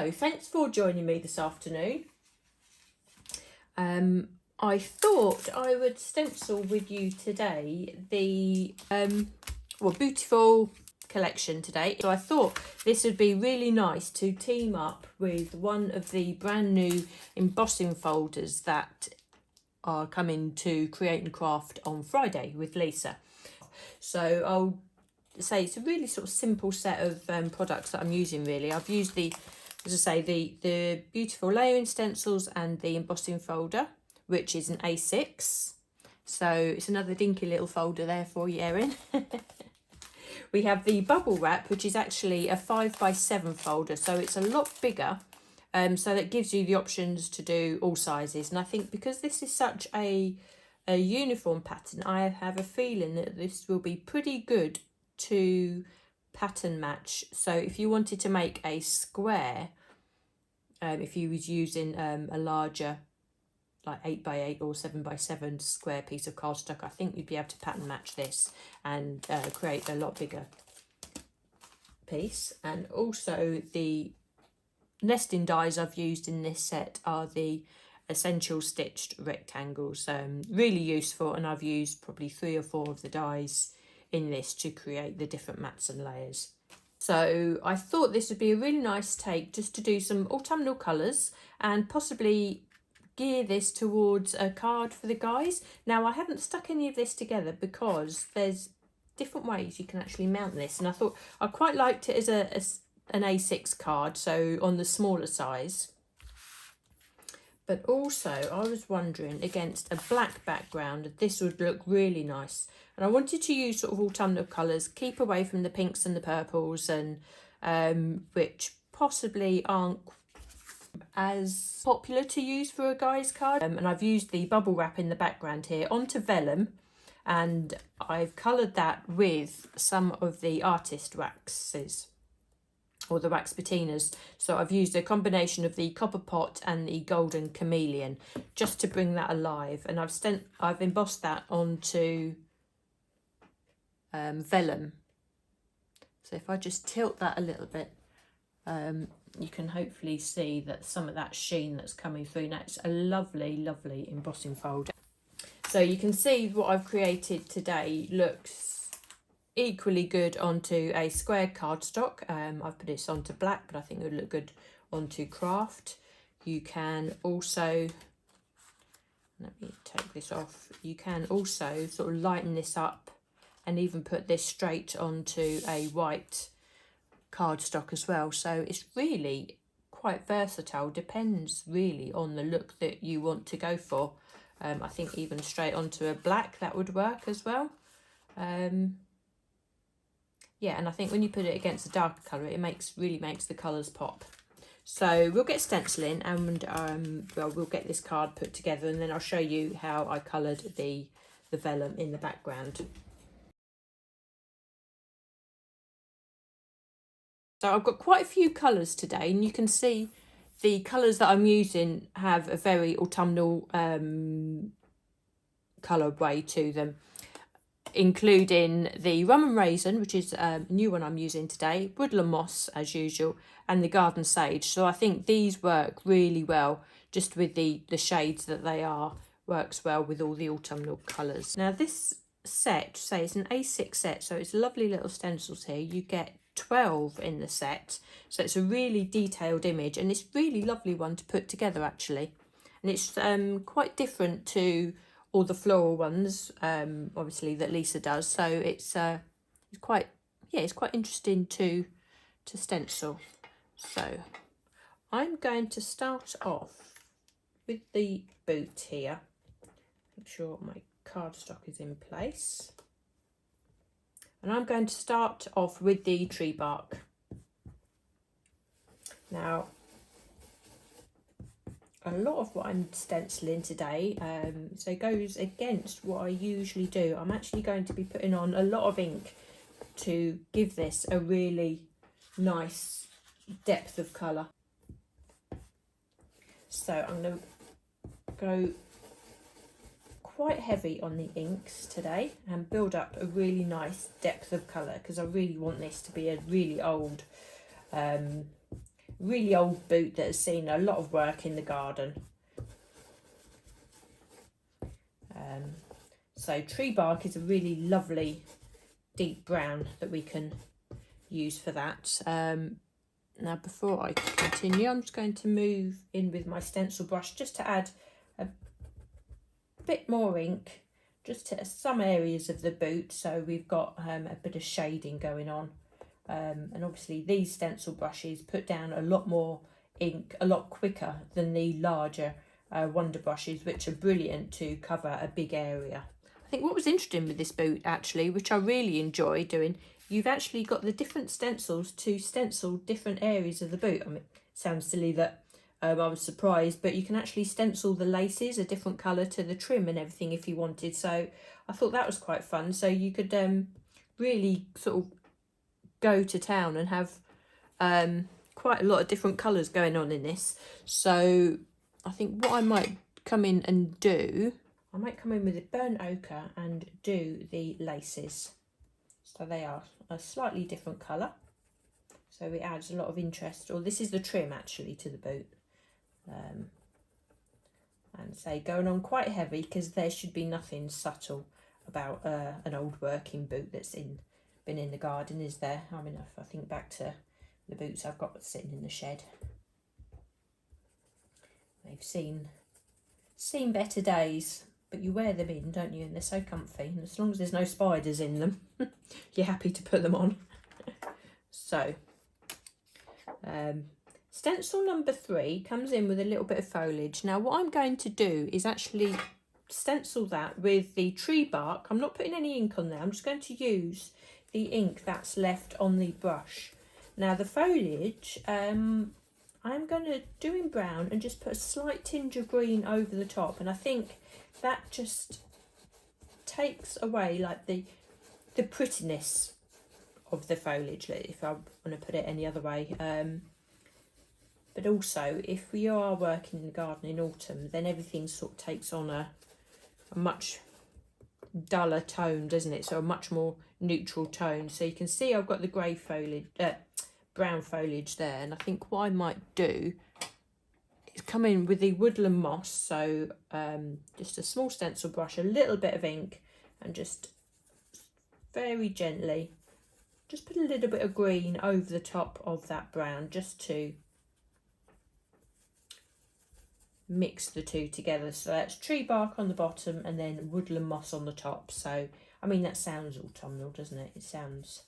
So thanks for joining me this afternoon. I thought I would stencil with you today the Boot-Iful collection today. So I thought this would be really nice to team up with one of the brand new embossing folders that are coming to Create and Craft on Friday with Lisa. So I'll say it's a really sort of simple set of products that I'm using really. I've used the, as I say, the Boot-Iful layering stencils and the embossing folder, which is an A6. So it's another dinky little folder there for you, Erin. We have the Bubblewrap, which is actually a 5x7 folder, so it's a lot bigger. So that gives you the options to do all sizes. And I think because this is such a uniform pattern, I have a feeling that this will be pretty good to pattern match. So if you wanted to make a square, if you was using a larger like 8x8 or 7x7 square piece of cardstock, I think you'd be able to pattern match this and create a lot bigger piece. And also the nesting dies I've used in this set are the essential stitched rectangles. Really useful, and I've used probably 3 or 4 of the dies in this to create the different mats and layers. So I thought this would be a really nice take just to do some autumnal colours and possibly gear this towards a card for the guys. Now I haven't stuck any of this together because there's different ways you can actually mount this, and I thought I quite liked it as an A6 card, so on the smaller size. But also I was wondering, against a black background, this would look really nice. And I wanted to use sort of autumnal colours, keep away from the pinks and the purples, and which possibly aren't as popular to use for a guy's card. And I've used the bubble wrap in the background here onto vellum, and I've coloured that with some of the artist waxes, or the wax patinas. So I've used a combination of the copper pot and the golden chameleon just to bring that alive, and I've embossed that onto vellum. So if I just tilt that a little bit, you can hopefully see that some of that sheen that's coming through. Now it's a lovely embossing folder. So you can see what I've created today looks equally good onto a square cardstock. I've put this onto black, but I think it would look good onto craft. You can also, let me take this off, you can also sort of lighten this up and even put this straight onto a white cardstock as well. So it's really quite versatile, depends really on the look that you want to go for. I think even straight onto a black that would work as well. Yeah, and I think when you put it against a darker colour, it really makes the colours pop. So we'll get stenciling, and well, we'll get this card put together, and then I'll show you how I coloured the vellum in the background. So I've got quite a few colours today, and you can see the colours that I'm using have a very autumnal colourway to them, including the Rum and Raisin, which is a new one I'm using today, Woodland Moss as usual, and the Garden Sage. So I think these work really well just with the shades that they are, works well with all the autumnal colours. Now this set, say it's an A6 set, so it's lovely little stencils here. You get 12 in the set, so it's a really detailed image, and it's really lovely one to put together actually. And it's quite different to all the floral ones, obviously, that Lisa does. So it's quite interesting to stencil. So I'm going to start off with the boot here. Make sure my cardstock is in place. And I'm going to start off with the tree bark. Now, a lot of what I'm stenciling today so goes against what I usually do. I'm actually going to be putting on a lot of ink to give this a really nice depth of colour. So I'm going to go quite heavy on the inks today and build up a really nice depth of colour, because I really want this to be a really old really old boot that has seen a lot of work in the garden. So tree bark is a really lovely deep brown that we can use for that. Now before I continue, I'm just going to move in with my stencil brush just to add a bit more ink just to some areas of the boot, so we've got a bit of shading going on. And obviously these stencil brushes put down a lot more ink a lot quicker than the larger Wonder brushes, which are brilliant to cover a big area. I think what was interesting with this boot actually, which I really enjoy doing, you've actually got the different stencils to stencil different areas of the boot. I mean, it sounds silly that I was surprised, but you can actually stencil the laces a different colour to the trim and everything if you wanted. So I thought that was quite fun. So you could really sort of go to town and have quite a lot of different colours going on in this. So I think what I might come in and do, I might come in with a burnt ochre and do the laces. So they are a slightly different colour. So it adds a lot of interest, or this is the trim actually to the boot. And say going on quite heavy, because there should be nothing subtle about an old working boot that's been in the garden, is there? I mean, if I think back to the boots I've got sitting in the shed, they've seen better days, but you wear them in, don't you? And they're so comfy, and as long as there's no spiders in them, you're happy to put them on. So stencil number 3 comes in with a little bit of foliage. Now what I'm going to do is actually stencil that with the tree bark. I'm not putting any ink on there, I'm just going to use the ink that's left on the brush. Now the foliage, I'm going to do in brown and just put a slight tinge of green over the top, and I think that just takes away like the prettiness of the foliage, if I want to put it any other way. But also if we are working in the garden in autumn, then everything sort of takes on a much duller tone, doesn't it? So a much more neutral tone. So you can see I've got the grey foliage, brown foliage there, and I think what I might do is come in with the Woodland moss. So just a small stencil brush, a little bit of ink, and just very gently just put a little bit of green over the top of that brown, just to mix the two together. So that's tree bark on the bottom and then woodland moss on the top. So I mean, that sounds autumnal, doesn't it? It sounds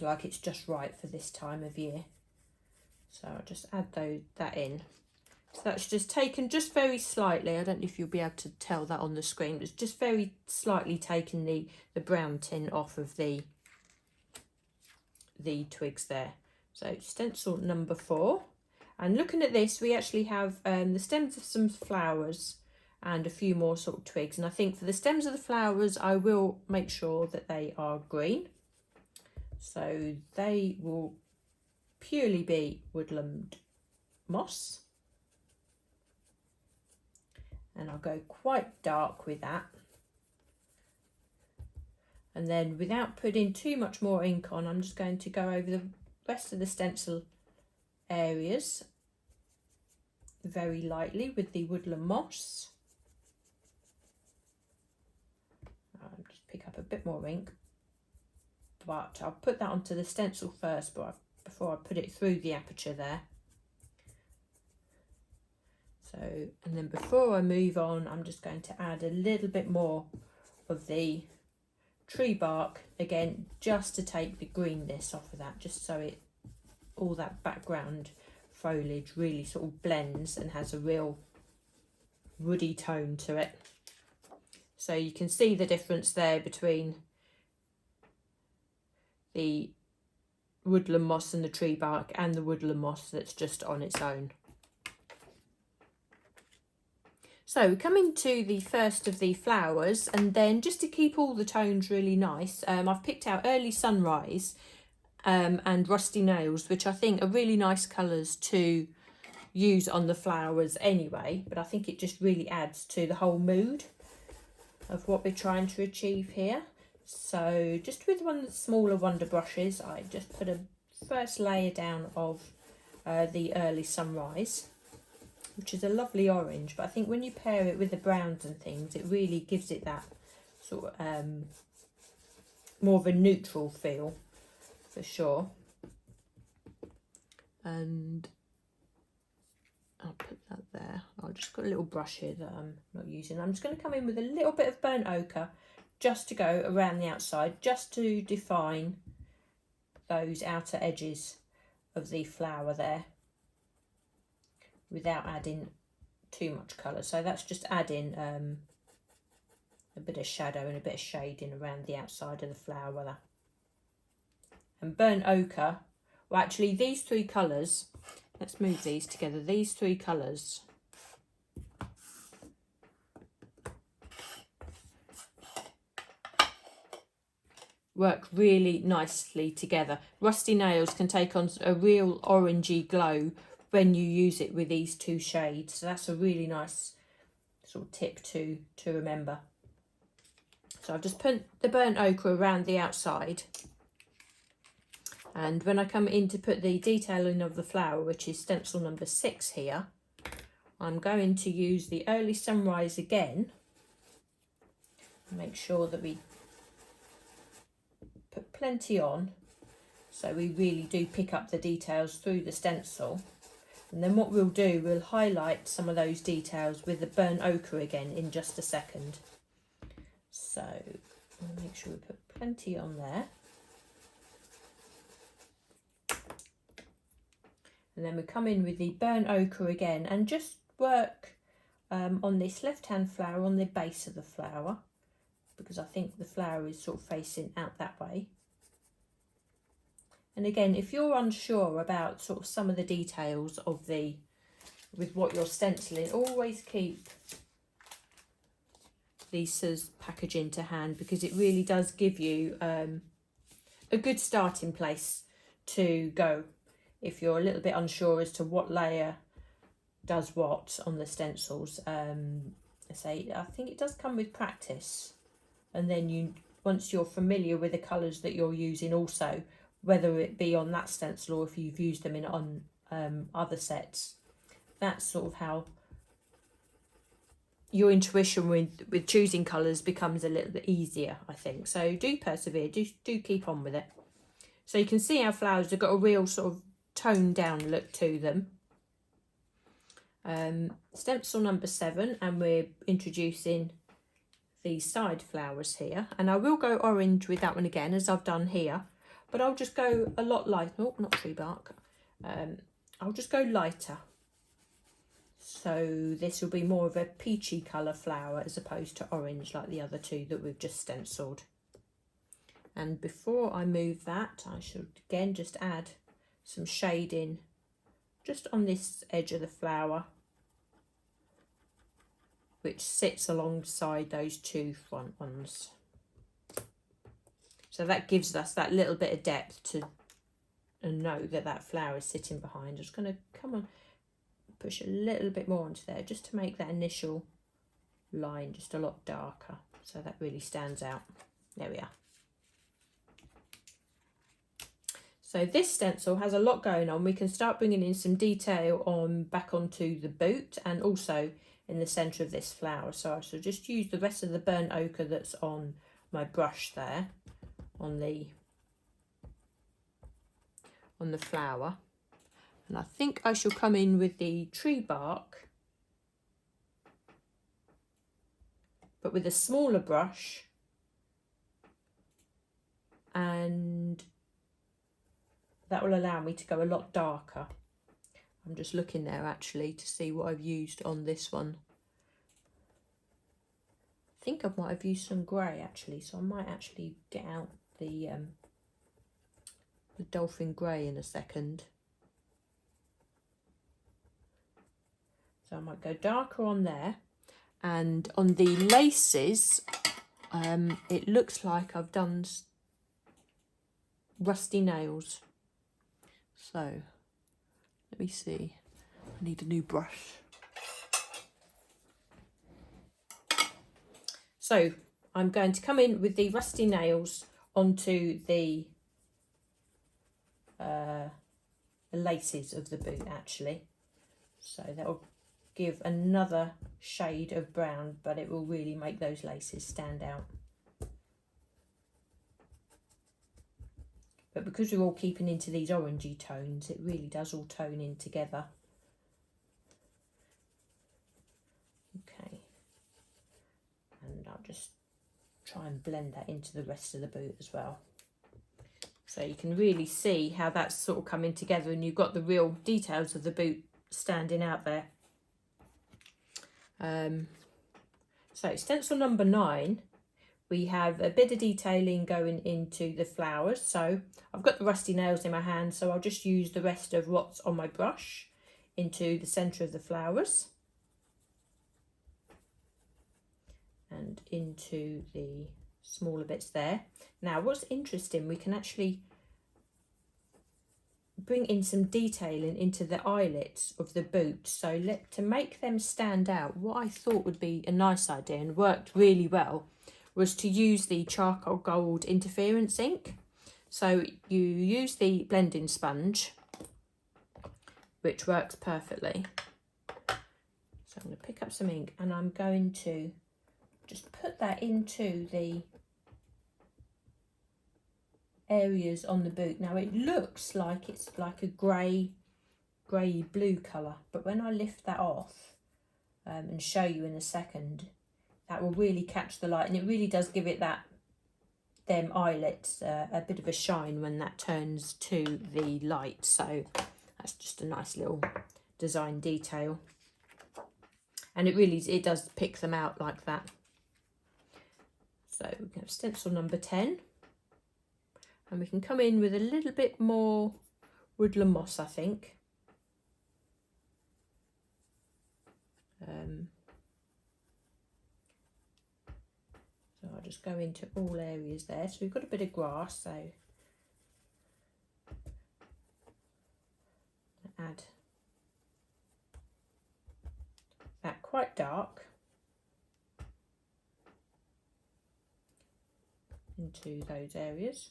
like it's just right for this time of year. So I'll just add that in. So that's just taken just very slightly. I don't know if you'll be able to tell that on the screen, but it's just very slightly taken the brown tint off of the twigs there. So stencil number 4. And looking at this, we actually have the stems of some flowers and a few more sort of twigs. And I think for the stems of the flowers, I will make sure that they are green. So they will purely be woodland moss. And I'll go quite dark with that. And then without putting too much more ink on, I'm just going to go over the rest of the stencil areas very lightly with the woodland moss. I'll just pick up a bit more ink, but I'll put that onto the stencil first before I put it through the aperture there. So, and then before I move on, I'm just going to add a little bit more of the tree bark, again, just to take the greenness off of that, just so all that background foliage really sort of blends and has a real woody tone to it. So you can see the difference there between the woodland moss and the tree bark and the woodland moss that's just on its own. So coming to the first of the flowers, and then just to keep all the tones really nice, I've picked out Early Sunrise and Rusty Nails, which I think are really nice colours to use on the flowers anyway, but I think it just really adds to the whole mood of what we're trying to achieve here. So just with one of the smaller Wonder brushes, I just put a first layer down of the early sunrise, which is a lovely orange, but I think when you pair it with the browns and things, it really gives it that sort of more of a neutral feel for sure. And I'll put that there. I've just got a little brush here that I'm not using. I'm just going to come in with a little bit of burnt ochre just to go around the outside, just to define those outer edges of the flower there without adding too much colour. So that's just adding a bit of shadow and a bit of shading around the outside of the flower there. And burnt ochre, well actually these three colours, let's move these together, these three colours work really nicely together. Rusty Nails can take on a real orangey glow when you use it with these two shades, so that's a really nice sort of tip to remember. So I've just put the burnt ochre around the outside, and when I come in to put the detailing of the flower, which is stencil number 6 here, I'm going to use the early sunrise again. Make sure that we put plenty on so we really do pick up the details through the stencil. And then what we'll do, we'll highlight some of those details with the burnt ochre again in just a second. So I'll make sure we put plenty on there. And then we come in with the burnt ochre again and just work on this left-hand flower, on the base of the flower, because I think the flower is sort of facing out that way. And again, if you're unsure about sort of some of the details of with what you're stenciling, always keep Lisa's packaging to hand, because it really does give you a good starting place to go if you're a little bit unsure as to what layer does what on the stencils. I think it does come with practice, and then once you're familiar with the colours that you're using also, whether it be on that stencil or if you've used them on other sets, that's sort of how your intuition with choosing colours becomes a little bit easier, I think. So do persevere, do keep on with it. So you can see our flowers have got a real sort of toned down look to them. Stencil number 7, and we're introducing these side flowers here, and I will go orange with that one again, as I've done here, but I'll just go a lot lighter. Oh, not tree bark. I'll just go lighter, so this will be more of a peachy colour flower as opposed to orange like the other two that we've just stenciled. And before I move that, I should again just add some shading just on this edge of the flower, which sits alongside those two front ones. So that gives us that little bit of depth to know that that flower is sitting behind. I'm just going to come on, push a little bit more onto there just to make that initial line just a lot darker, so that really stands out. There we are. So this stencil has a lot going on. We can start bringing in some detail back onto the boot and also in the centre of this flower. So I shall just use the rest of the burnt ochre that's on my brush there on the flower, and I think I shall come in with the tree bark, but with a smaller brush, and that will allow me to go a lot darker. I'm just looking there actually to see what I've used on this one. I think I might have used some grey actually, so I might actually get out the dolphin grey in a second. So I might go darker on there, and on the laces it looks like I've done rusty nails. So let me see, I need a new brush. So I'm going to come in with the rusty nails onto the the laces of the boot actually. So that will give another shade of brown, but it will really make those laces stand out. But because we're all keeping into these orangey tones, it really does all tone in together. Okay, and I'll just try and blend that into the rest of the boot as well. So you can really see how that's sort of coming together, and you've got the real details of the boot standing out there. So stencil number 9, we have a bit of detailing going into the flowers. So I've got the rusty nails in my hand, so I'll just use the rest of what's on my brush into the centre of the flowers and into the smaller bits there. Now what's interesting, we can actually bring in some detailing into the eyelets of the boot. So to make them stand out, what I thought would be a nice idea and worked really well was to use the charcoal gold interference ink. So you use the blending sponge, which works perfectly. So I'm going to pick up some ink and I'm going to just put that into the areas on the boot. Now it looks like it's like a grey blue colour, but when I lift that off and show you in a second, that will really catch the light, and it really does give it them eyelets a bit of a shine when that turns to the light. So that's just a nice little design detail, and it does pick them out like that. So we can have stencil number 10. And we can come in with a little bit more woodland moss, I think. So I'll just go into all areas there. So we've got a bit of grass, so add that quite dark into those areas.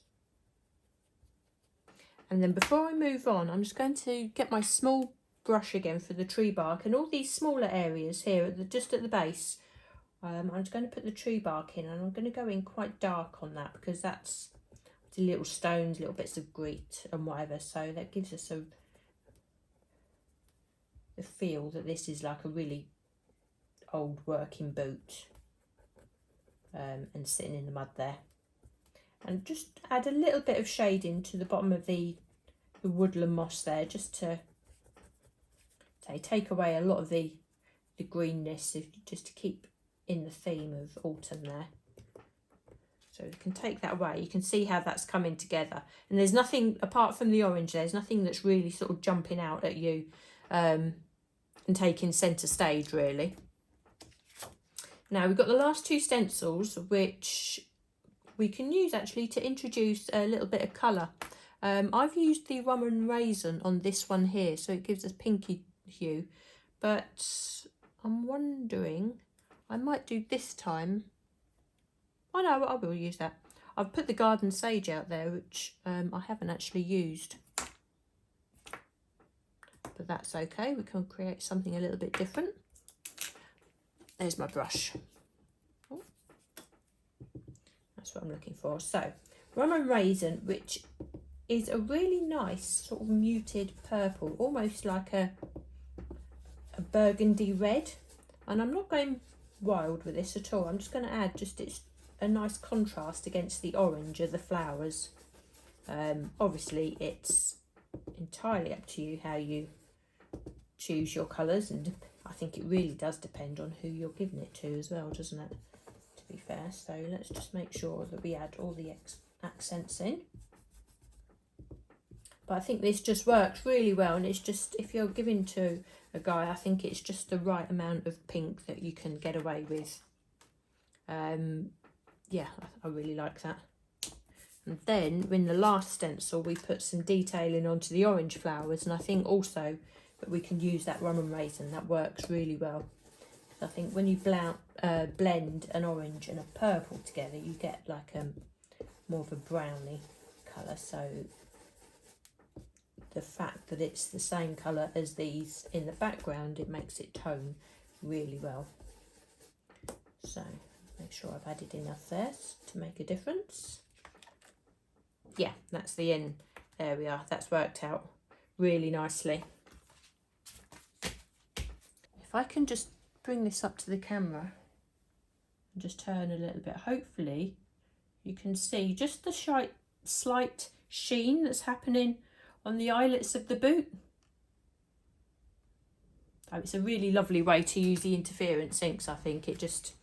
And then before I move on, I'm just going to get my small brush again for the tree bark, and all these smaller areas here just at the base. I'm just going to put the tree bark in, and I'm going to go in quite dark on that because that's the little stones, little bits of grate and whatever. So that gives us the feel that this is like a really old working boot, and sitting in the mud there. And just add a little bit of shading to the bottom of the woodland moss there, just to take away a lot of the greenness, just to keep in the theme of autumn there. So you can take that away. You can see how that's coming together, and there's nothing apart from the orange. There's nothing that's really sort of jumping out at you and taking centre stage really. Now we've got the last 2 stencils, which we can use actually to introduce a little bit of colour. I've used the rum and raisin on this one here, so it gives us pinky hue, but I'm wondering, I might do this time. Oh no, I will use that. I've put the garden sage out there, which I haven't actually used, but that's okay. We can create something a little bit different. There's my brush. That's what I'm looking for. So rum and raisin, which is a really nice sort of muted purple, almost like a burgundy red. And I'm not going wild with this at all. I'm just going to add it's a nice contrast against the orange of the flowers. Obviously it's entirely up to you how you choose your colours, and I think it really does depend on who you're giving it to as well, doesn't it? To be fair, so let's just make sure that we add all the accents in. But I think this just works really well, and it's just, if you're giving to a guy, I think it's just the right amount of pink that you can get away with. Yeah, I really like that. And then in the last stencil we put some detailing onto the orange flowers, and I think also that we can use that rum and raisin. That works really well. I think when you blend an orange and a purple together, you get like more of a browny colour. So the fact that it's the same colour as these in the background, it makes it tone really well. So make sure I've added enough there to make a difference. Yeah, that's the end area. That's worked out really nicely. If I can just bring this up to the camera and just turn a little bit, hopefully you can see just the slight sheen that's happening on the eyelets of the boot. Oh, it's a really lovely way to use the interference inks. I think it just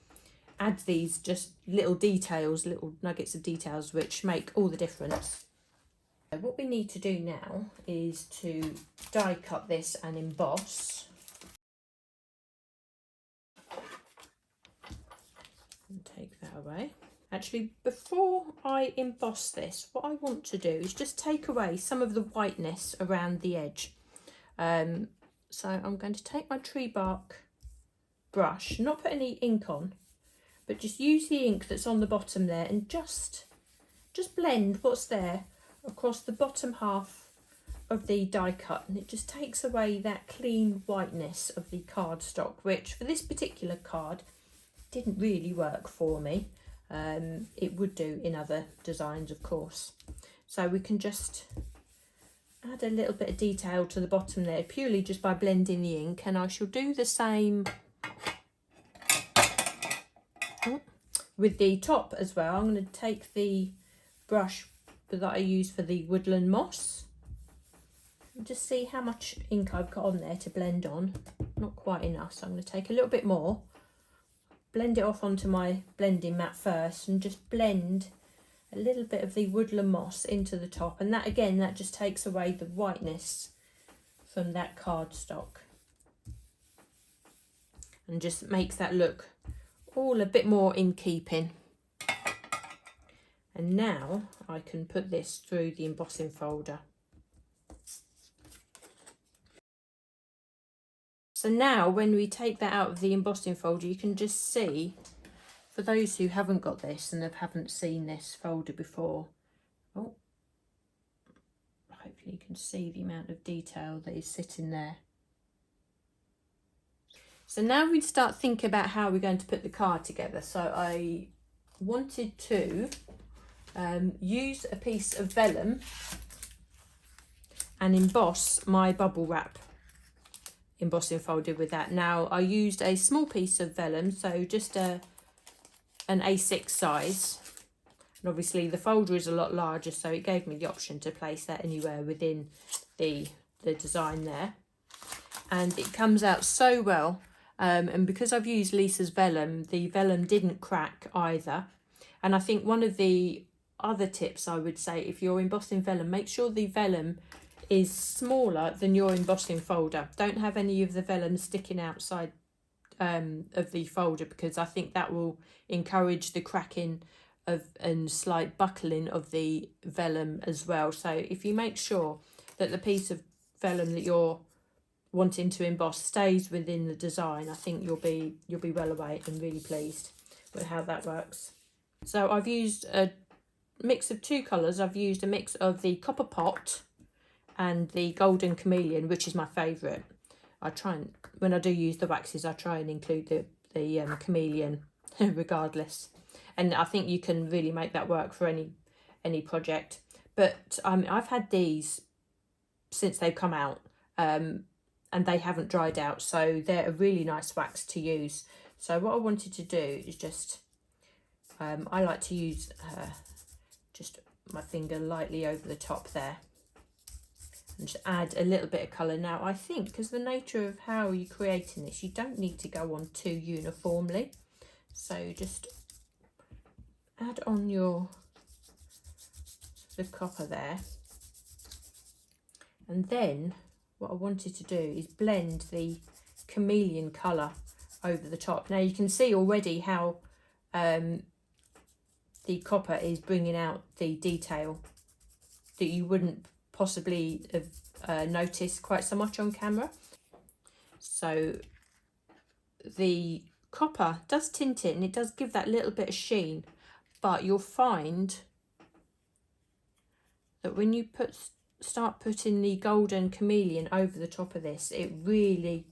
adds these just little details, little nuggets of details, which make all the difference. So what we need to do now is to die cut this and emboss. And take that away. Actually, before I emboss this, what I want to do is just take away some of the whiteness around the edge. So I'm going to take my tree bark brush, not put any ink on, but just use the ink that's on the bottom there and just blend what's there across the bottom half of the die cut, and it just takes away that clean whiteness of the cardstock, which for this particular card didn't really work for me. It would do in other designs, of course. So we can just add a little bit of detail to the bottom there purely just by blending the ink, and I shall do the same with the top as well. I'm going to take the brush that I use for the Woodland moss and just see how much ink I've got on there to blend on. Not quite enough, so I'm going to take a little bit more, blend it off onto my blending mat first, and just blend a little bit of the Woodland moss into the top, and that again, that just takes away the whiteness from that cardstock and just makes that look all a bit more in keeping. And now I can put this through the embossing folder. So now when we take that out of the embossing folder, you can just see, for those who haven't got this and haven't seen this folder before, oh, hopefully you can see the amount of detail that is sitting there. So now we start thinking about how we're going to put the card together. So I wanted to use a piece of vellum and emboss my bubble wrap embossing folder with that. Now I used a small piece of vellum, so just an A6 size, and obviously the folder is a lot larger, so it gave me the option to place that anywhere within the design there, and it comes out so well. And because I've used Lisa's vellum, the vellum didn't crack either. And I think one of the other tips I would say, if you're embossing vellum, make sure the vellum is smaller than your embossing folder. Don't have any of the vellum sticking outside of the folder, because I think that will encourage the cracking of and slight buckling of the vellum as well. So if you make sure that the piece of vellum that you're wanting to emboss stays within the design, I think you'll be well away and really pleased with how that works. So I've used a mix of two colours. I've used a mix of the Copper Pot and the Golden Chameleon, which is my favourite. I try and, when I do use the waxes, I try and include the Chameleon regardless. And I think you can really make that work for any project. But I've had these since they've come out, and they haven't dried out, so they're a really nice wax to use. So what I wanted to do is just, I like to use just my finger lightly over the top there and just add a little bit of colour. Now I think because the nature of how you're creating this, you don't need to go on too uniformly, so just add on the copper there, and then what I wanted to do is blend the Chameleon colour over the top. Now you can see already how the copper is bringing out the detail that you wouldn't possibly have noticed quite so much on camera. So the copper does tint it and it does give that little bit of sheen, but you'll find that when you put start putting the golden chameleon over the top of this, it really,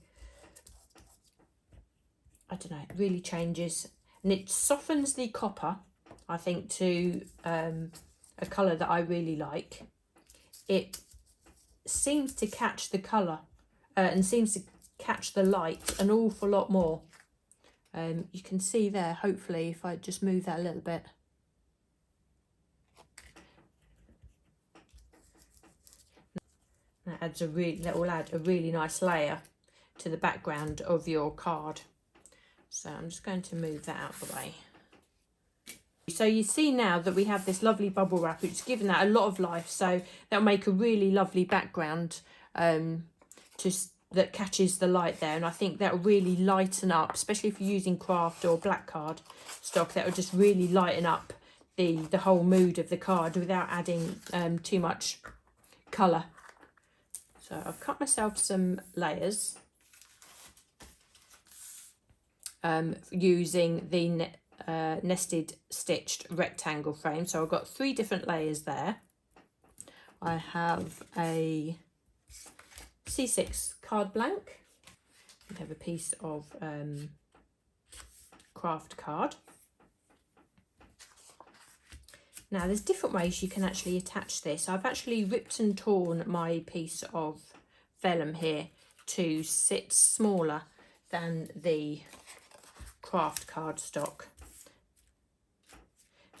I don't know, it really changes, and it softens the copper, I think, to a colour that I really like. It seems to catch the colour and seems to catch the light an awful lot more. You can see there, hopefully, if I just move that a little bit. That will add a really nice layer to the background of your card. So I'm just going to move that out of the way. So you see now that we have this lovely bubble wrap, which is giving that a lot of life. So that'll make a really lovely background that catches the light there. And I think that'll really lighten up, especially if you're using craft or black card stock, that will just really lighten up the whole mood of the card without adding too much colour. So I've cut myself some layers using the nested stitched rectangle frame. So I've got 3 different layers there. I have a C6 card blank. I have a piece of craft card. Now there's different ways you can actually attach this. I've actually ripped and torn my piece of vellum here to sit smaller than the craft cardstock.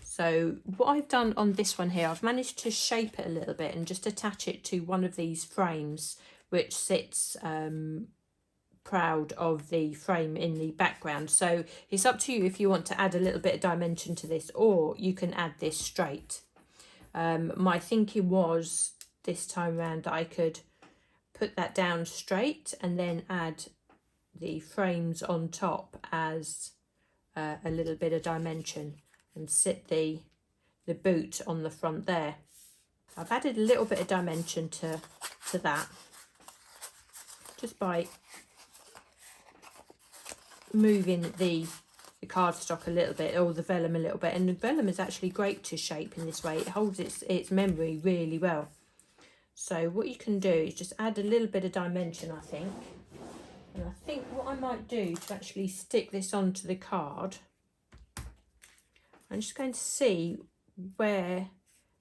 So what I've done on this one here, I've managed to shape it a little bit and just attach it to one of these frames, which sits proud of the frame in the background. So it's up to you if you want to add a little bit of dimension to this, or you can add this straight. My thinking was this time around that I could put that down straight and then add the frames on top as a little bit of dimension and sit the boot on the front there. I've added a little bit of dimension to that just by moving the cardstock a little bit, or the vellum a little bit. And the vellum is actually great to shape in this way. It holds its memory really well. So what you can do is just add a little bit of dimension, I think. And I think what I might do to actually stick this onto the card, I'm just going to see where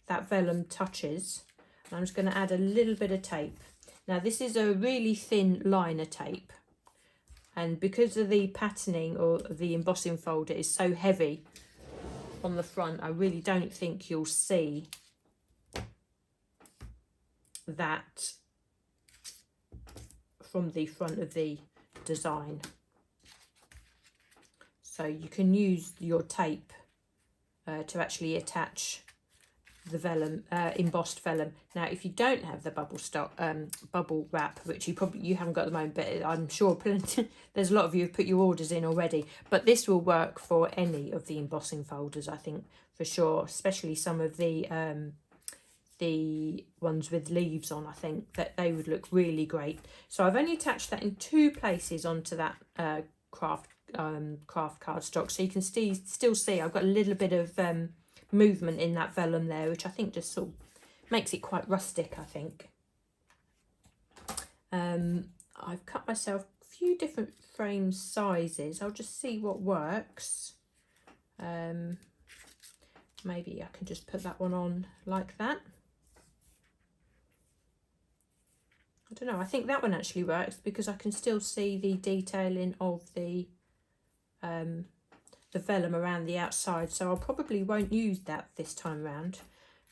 that vellum touches. And I'm just going to add a little bit of tape. Now this is a really thin liner tape, and because of the patterning or the embossing folder is so heavy on the front, I really don't think you'll see that from the front of the design. So you can use your tape to actually attach the vellum, embossed vellum. Now if you don't have the bubble wrap, which you haven't got at the moment, but I'm sure there's a lot of you have put your orders in already, but this will work for any of the embossing folders, I think, for sure, especially some of the ones with leaves on. I think that they would look really great. So I've only attached that in 2 places onto that craft cardstock, so you can still see I've got a little bit of movement in that vellum there, which I think just sort of makes it quite rustic, I think. I've cut myself a few different frame sizes. I'll just see what works. Maybe I can just put that one on like that. I don't know, I think that one actually works because I can still see the detailing of the vellum around the outside, so I probably won't use that this time around.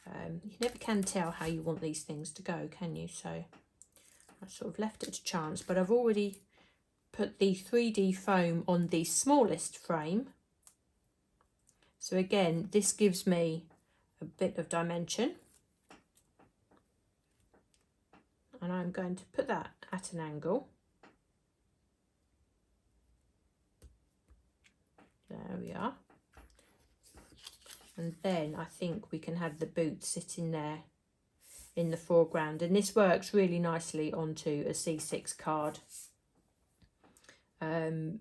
You never can tell how you want these things to go, can you? So I sort of left it to chance, but I've already put the 3D foam on the smallest frame. So again, this gives me a bit of dimension. And I'm going to put that at an angle. There we are. And then I think we can have the boot sitting there in the foreground. And this works really nicely onto a C6 card. How am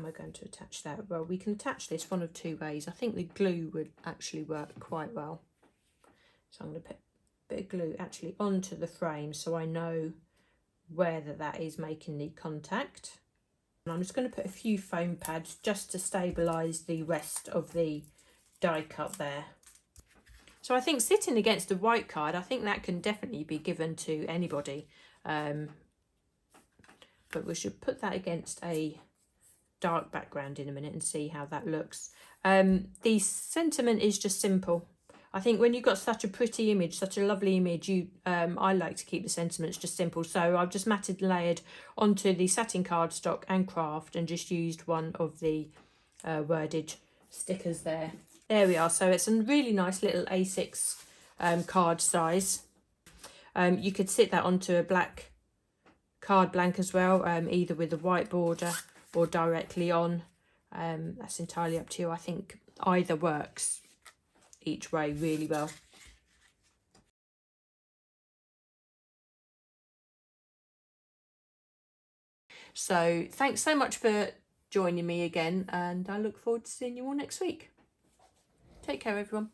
I going to attach that? Well, we can attach this one of 2 ways. I think the glue would actually work quite well. So I'm going to put a bit of glue actually onto the frame so I know where that is making the contact. And I'm just going to put a few foam pads just to stabilise the rest of the die cut there. So I think sitting against a white card, I think that can definitely be given to anybody. But we should put that against a dark background in a minute and see how that looks. The sentiment is just simple. I think when you've got such a pretty image, such a lovely image, I like to keep the sentiments just simple. So I've just matted and layered onto the satin cardstock and craft and just used one of the worded stickers there. There we are. So it's a really nice little A6 card size. You could sit that onto a black card blank as well, either with a white border or directly on. That's entirely up to you. I think either works each way really well. So thanks so much for joining me again, and I look forward to seeing you all next week. Take care, everyone.